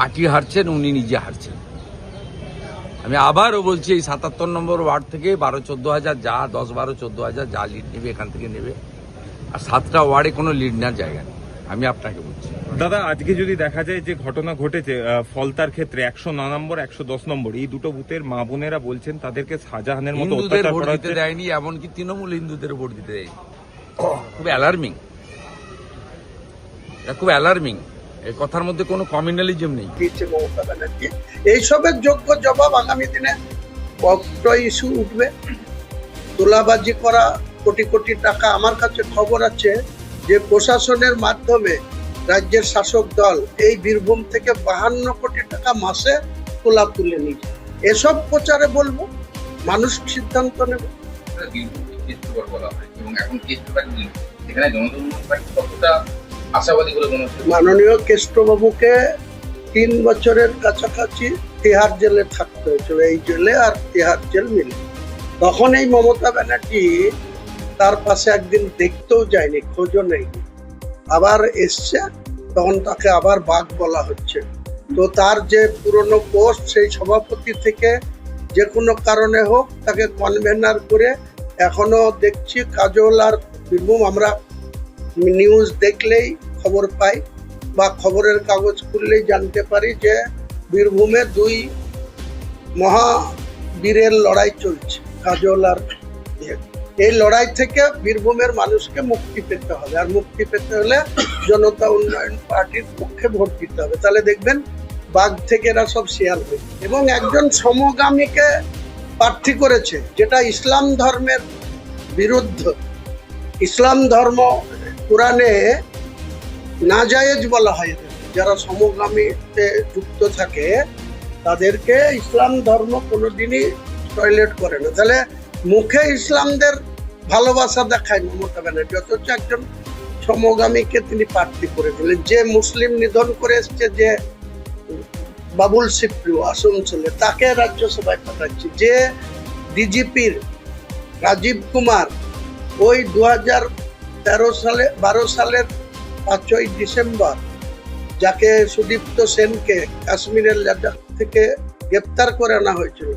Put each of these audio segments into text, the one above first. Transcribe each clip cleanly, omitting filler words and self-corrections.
Party হারছেন, উনি নিজে হারছেন। আমি আবারও বলছি, এই ৭৭ নম্বর ওয়ার্ড থেকে ১২-১৪ হাজার যা ১০-১২-১৪ হাজার যা লিড নেবে এখান থেকে নেবে, আর ৭টা ওয়ার্ডে কোনো লিড নেওয়ার জায়গা নেই। আমি আপনাকে বলছি দাদা, আজকে যদি দেখা যায় যে ঘটনা ঘটেছে ফলতার ক্ষেত্রে ১০৯ নম্বর ১১০ নম্বর এই দুটো বুথের মা বোনেরা বলছেন তাদেরকে শাহজাহানের মতো হিন্দুদের অত্যাচার ভোট করা দিতে হচ্ছে। দেয়নি, এমনকি তৃণমূল হিন্দুদের ভোট দিতে দেয়নি। খুব অ্যালার্মিং, এটা খুব অ্যালার্মিং। এই কথার মধ্যে কোনো কমিউনালিজম নেই। দিচ্ছে মমতা ব্যানার্জি। এইসবের যোগ্য জবাব আগামী দিনে কত ইস্যু উঠবে। তোলাবাজি করা, কোটি কোটি টাকা। আমার কাছে খবর আছে যে প্রশাসনের মাধ্যমে রাজ্যের শাসক দল এই বীরভূম থেকে 52 কোটি টাকা মাসে তোলা তুলে নিচ্ছে। এসব প্রচারে বলবো, মানুষ সিদ্ধান্ত নেবে। মাননীয় কেষ্টবাবুকে 3 বছরের কাছাকাছি তিহার জেলে থাকতে হয়েছিল, এই জেলে আর তিহার জেল মিলে। তখন এই মমতা ব্যানার্জি তার পাশে একদিন দেখতেও যায়নি, খোঁজও নেয়নি। আবার এসছে, তখন তাকে আবার বাঘ বলা হচ্ছে। তো তার যে পুরনো পোস্ট, সেই সভাপতি থেকে যে কোনো কারণে হোক তাকে কনভেনার করে এখনো দেখছি কাজল আর বীরভূম, আমরা নিউজ দেখলেই খবর পাই বা খবরের কাগজ খুললেই জানতে পারি যে বীরভূমে 2 মহাবীরের লড়াই চলছে, কাজল আর এই লড়াই থেকে বীরভূমের মানুষকে মুক্তি পেতে হবে। আর মুক্তি পেতে হলে জনতা উন্নয়ন পার্টির পক্ষে ভোট দিতে হবে। তাহলে দেখবেন বাঘ থেকে এরা সব শেয়ার হবে। এবং একজন সমগামীকে প্রার্থী করেছে, যেটা ইসলাম ধর্মের বিরুদ্ধ। ইসলাম ধর্ম কোরআনে নাজায়েজ বলা হয়। যারা সমগামীতে যুক্ত থাকে তাদেরকে ইসলাম ধর্ম কোনোদিনই টয়লেট করে না। তাহলে মুখে ইসলামদের ভালোবাসা দেখায় মমতা ব্যানার্জি, অথচ একজন সমগামীকে তিনি প্রার্থী করে দিলেন। যে মুসলিম নিধন করে এসছে, যে বাবুল সিপ্রিয় আসানসোলে, তাকে রাজ্যসভায় পাঠাচ্ছে। যে ডিজিপির রাজীব কুমার ওই 2012 সালের 5ই ডিসেম্বর যাকে সুদীপ্ত সেনকে কাশ্মীরের লাদাখ থেকে গ্রেপ্তার করে আনা হয়েছিল,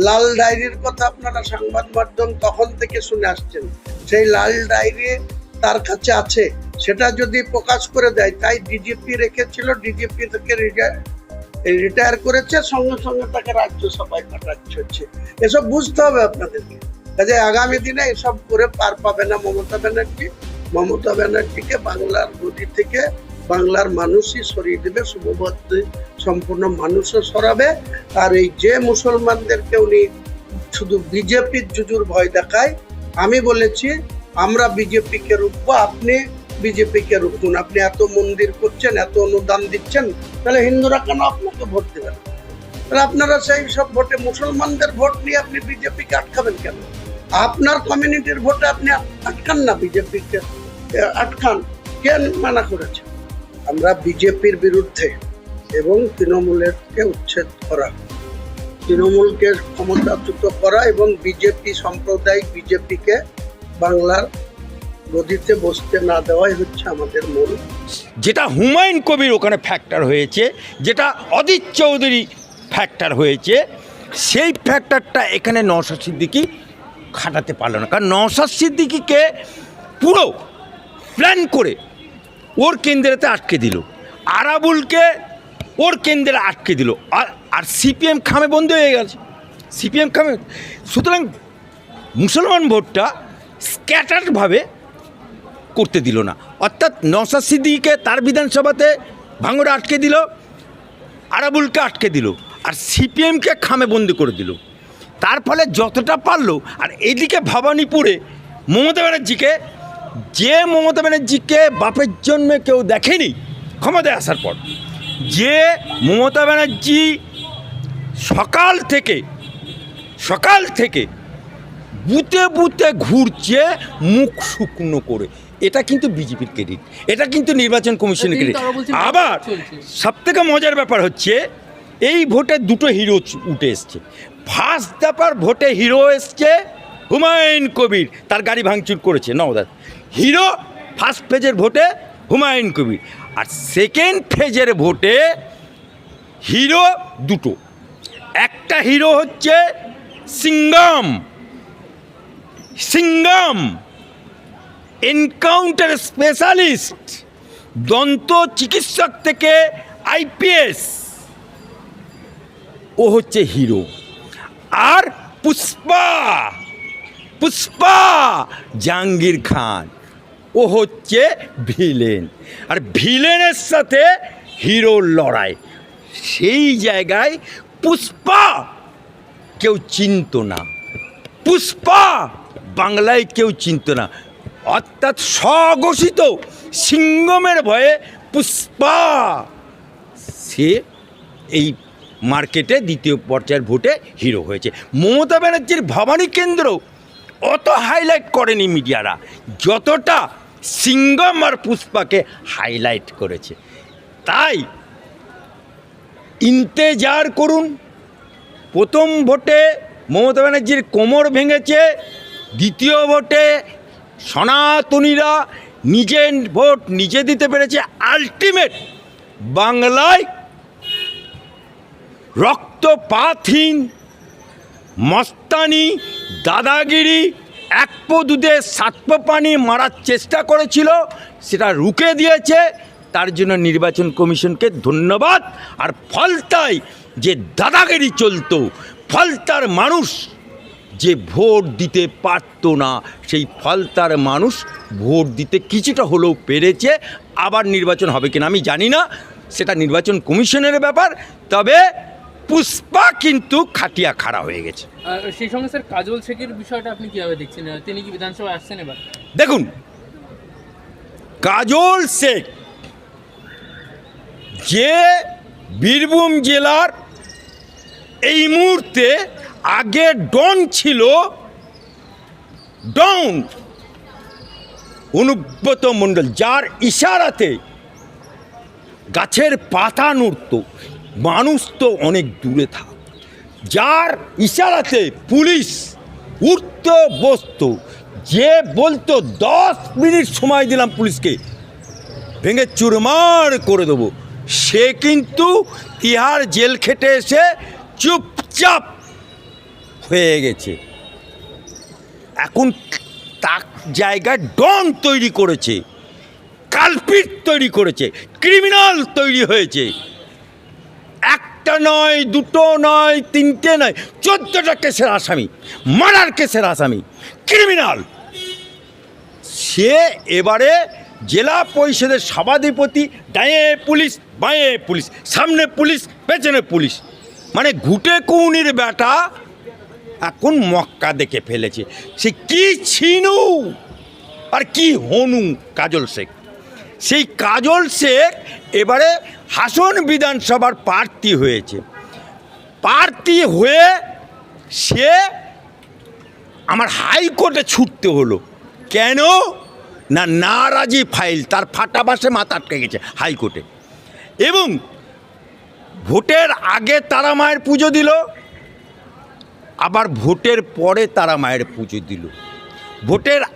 লাল ডায়েরির কথা আপনারা সংবাদ মাধ্যম তখন থেকে শুনে আসছেন। সেই লাল ডায়েরি তার কাছে আছে, সেটা যদি প্রকাশ করে দেয়, তাই ডিজিপি রেখেছিল, ডিজিপি থেকে রিটায়ার করেছে, সঙ্গে সঙ্গে তাকে রাজ্যসভায় পাঠাচ্ছে হচ্ছে। এসব বুঝতে হবে আপনাদেরকে। কাজে আগামী দিনে এসব করে পার পাবে না মমতা ব্যানার্জি। মমতা ব্যানার্জিকে বাংলার গদি থেকে বাংলার মানুষই সরিয়ে দেবে, শুভবুদ্ধি সম্পূর্ণ মানুষও সরাবে। আর এই যে মুসলমানদেরকে উনি শুধু বিজেপির জুজুর ভয় দেখায়, আমি বলেছি আমরা বিজেপিকে রুখবো, আপনি বিজেপিকে রুখুন। আপনি এত মন্দির করছেন, এত অনুদান দিচ্ছেন, তাহলে হিন্দুরা কেন আপনাকে ভোট দেবেন? তাহলে আপনারা সেই সব ভোটে, মুসলমানদের ভোট নিয়ে আপনি বিজেপিকে আটকাবেন কেন? আপনার কমিউনিটির ভোটে আপনি আটকান না, বিজেপিকে আটকান। কে মানা করেছে? আমরা বিজেপির বিরুদ্ধে এবং তৃণমূলকে উচ্ছেদ করা, তৃণমূলকে ক্ষমতাচ্যুত করা এবং বিজেপি সাম্প্রদায়িক বিজেপিকে বাংলার গদিতে বসতে না দেওয়াই হচ্ছে আমাদের মূল। যেটা হুমায়ুন কবির ওখানে ফ্যাক্টর হয়েছে, যেটা অদিত চৌধুরী ফ্যাক্টর হয়েছে, সেই ফ্যাক্টরটা এখানে নওশাদ সিদ্দিকী খাটাতে পারল না। কারণ নওশাদ সিদ্দিকীকে পুরো প্ল্যান করে ওর কেন্দ্রেতে আটকে দিল, আরাবুলকে ওর কেন্দ্রে আটকে দিল, আর সিপিএম খামে বন্ধ হয়ে গেছে, সিপিএম খামে। সুতরাং মুসলমান ভোটটা স্ক্যাটার্ডভাবে করতে দিল না। অর্থাৎ নওশাদ সিদ্দিকীকে তার বিধানসভাতে ভাঙড়ে আটকে দিল, আরাবুলকে আটকে দিল, আর সিপিএমকে খামে বন্দি করে দিল। তার ফলে যতটা পারলো, আর এইদিকে ভবানীপুরে মমতা ব্যানার্জিকে বাপের জন্মে কেউ দেখেনি ক্ষমতায় আসার পর, যে মমতা ব্যানার্জি সকাল থেকে বুতে বুতে ঘুরছে মুখ শুকনো করে, এটা কিন্তু বিজেপির ক্রেডিট, এটা কিন্তু নির্বাচন কমিশনের ক্রেডিট। আবার সবথেকে মজার ব্যাপার হচ্ছে, এই ভোটে দুটো হিরো উঠে এসছে। ফার্স্ট দফার ভোটে হিরো এসছে হুমায়ুন কবির, তার গাড়ি ভাঙচুর করেছে নওদার হিরো। ফার্স্ট ফেজের ভোটে হুমায়ুন কবির, আর সেকেন্ড ফেজের ভোটে হিরো দুটো, একটা হিরো হচ্ছে সিঙ্গাম এনকাউন্টার স্পেশালিস্ট, দন্ত চিকিৎসক থেকে IPS, ও হচ্ছে হিরো। আর পুষ্পা জাহাঙ্গীর খান, ও হচ্ছে ভিলেন। আর ভিলেনের সাথে হিরোর লড়াই, সেই জায়গায় পুষ্পা কেউ চিনত না, পুষ্পা বাংলায় কেউ চিনত না, অর্থাৎ স্বঘোষিত সিঙ্গমের ভয়ে পুষ্পা সে এই মার্কেটে দ্বিতীয় পর্যায়ের ভোটে হিরো হয়েছে। মমতা ব্যানার্জির ভবানী কেন্দ্র অত হাইলাইট করেনি মিডিয়ারা, যতটা সিঙ্গম আর পুষ্পাকে হাইলাইট করেছে। তাই ইন্তেজার করুন। প্রথম ভোটে মমতা ব্যানার্জির কোমর ভেঙেছে, দ্বিতীয় ভোটে সনাতনীরা নিজের ভোট নিজে দিতে পেরেছে। আলটিমেট বাংলায় রক্তপাতহীন মস্তানি, দাদাগিরি, এক পো দুধে সাত পো পানি মারার চেষ্টা করেছিল, সেটা রুখে দিয়েছে। তার জন্য নির্বাচন কমিশনকে ধন্যবাদ। আর ফলতায় যে দাদাগিরি চলতো, ফলতার মানুষ যে ভোট দিতে পারতো না, সেই ফলতার মানুষ ভোট দিতে কিছুটা হলেও পেরেছে। আবার নির্বাচন হবে কিনা আমি জানি না, সেটা নির্বাচন কমিশনের ব্যাপার। তবে পুষ্পা কিন্তু খাটিয়া খাড়া হয়ে গেছে। সেই সঙ্গে স্যার কাজল শেখের বিষয়টা আপনি কিভাবে দেখছেন? তিনি কি বিধানসভায় আসছেন এবার? দেখুন, কাজল শেখ যে বীরভূম জেলার এই মুহূর্তে আগে ডন ছিল, ডন অনুব্রত মণ্ডল, যার ইশারাতে গাছের পাতা নড়ত, মানুষ তো অনেক দূরে থাক, যার ইশারাতে পুলিশ উঠত বসত, যে বলতো 10 মিনিট সময় দিলাম পুলিশকে, ভেঙে চুরমার করে দেবো, সে কিন্তু তিহার জেল খেটে এসে চুপচাপ হয়ে গেছে। এখন তার জায়গায় ডন তৈরি করেছে, কালপিট তৈরি করেছে, ক্রিমিনাল তৈরি হয়েছে। একটা নয়, দুটো নয়, তিনটে নয়, 14টা কেসের আসামি, মার্ডার কেসের আসামি, ক্রিমিনাল। সে এবারে জেলা পরিষদের সভাধিপতি, ডায়ে পুলিশ বাঁয়ে পুলিশ, সামনে পুলিশ পেছনে পুলিশ, মানে ঘুটে কৌনির বেটা এখন মক্কা দেখে ফেলেছে। সে কি ছিনু আর কি হনু কাজল শেখ। সেই কাজল শেখ এবারে হাসন বিধানসভার প্রার্থী হয়েছে। প্রার্থী হয়ে সে আমার হাইকোর্টে ছুটতে হলো। কেন না, নারাজি ফাইল, তার ফাটা বাসে মাথা আটকে গেছে হাইকোর্টে। এবং ভোটের আগে তারা মায়ের পুজো দিল, আবার ভোটের পরে তারা মায়ের পুজো দিল। ভোটের